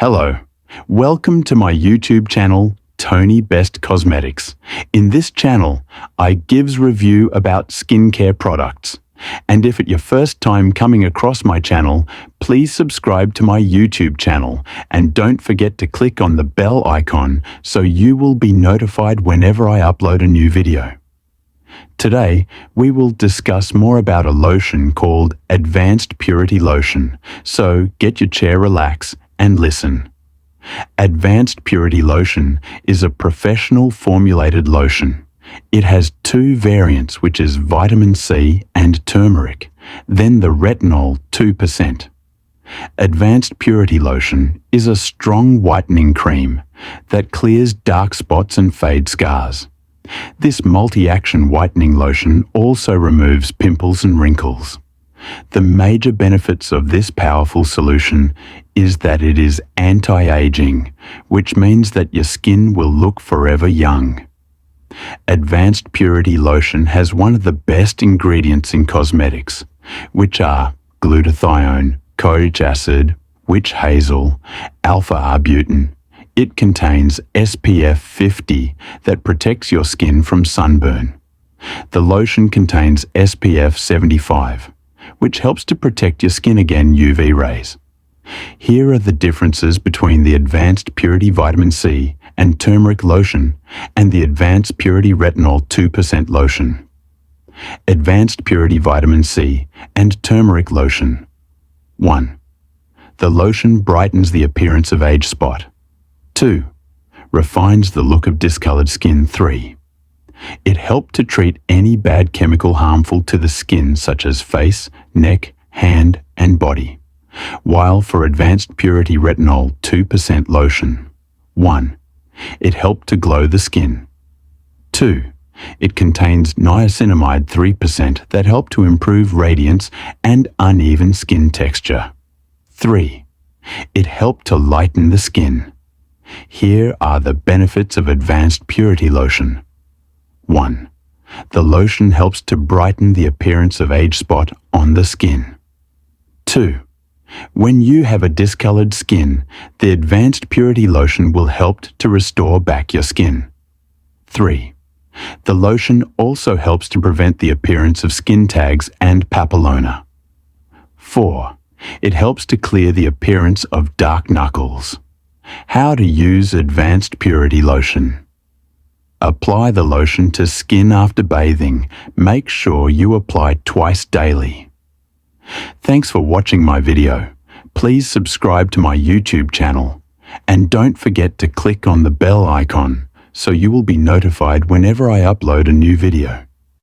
Hello, welcome to my YouTube channel, Tony Best Cosmetics. In this channel, I gives review about skincare products. And if it's your first time coming across my channel, please subscribe to my YouTube channel and don't forget to click on the bell icon so you will be notified whenever I upload a new video. Today, we will discuss more about a lotion called Advanced Purity Lotion, so get your chair relax and listen. Advanced Purity Lotion is a professional formulated lotion. It has two variants, which is Vitamin C and Turmeric, then the Retinol 2%. Advanced Purity Lotion is a strong whitening cream that clears dark spots and fade scars. This multi-action whitening lotion also removes pimples and wrinkles. The major benefits of this powerful solution is that it is anti-aging, which means that your skin will look forever young. Advanced Purity Lotion has one of the best ingredients in cosmetics, which are Glutathione, Kojic Acid, witch hazel, alpha Arbutin. It contains SPF 50 that protects your skin from sunburn. The lotion contains SPF 75, which helps to protect your skin against UV rays. Here are the differences between the Advanced Purity Vitamin C and Turmeric Lotion and the Advanced Purity Retinol 2% Lotion. Advanced Purity Vitamin C and Turmeric Lotion. 1. The lotion brightens the appearance of age spot. 2. Refines the look of discolored skin. 3. It helped to treat any bad chemical harmful to the skin such as face, neck, hand, and body. While for Advanced Purity Retinol 2% Lotion. 1. It helped to glow the skin. 2. It contains niacinamide 3% that help to improve radiance and uneven skin texture. 3. It helped to lighten the skin. Here are the benefits of Advanced Purity Lotion. 1. The lotion helps to brighten the appearance of age spot on the skin. 2. When you have a discolored skin, the Advanced Purity Lotion will help to restore back your skin. 3. The lotion also helps to prevent the appearance of skin tags and papilloma. 4. It helps to clear the appearance of dark knuckles. How to use Advanced Purity Lotion. Apply the lotion to skin after bathing. Make sure you apply twice daily. Thanks for watching my video. Please subscribe to my YouTube channel. And don't forget to click on the bell icon so you will be notified whenever I upload a new video.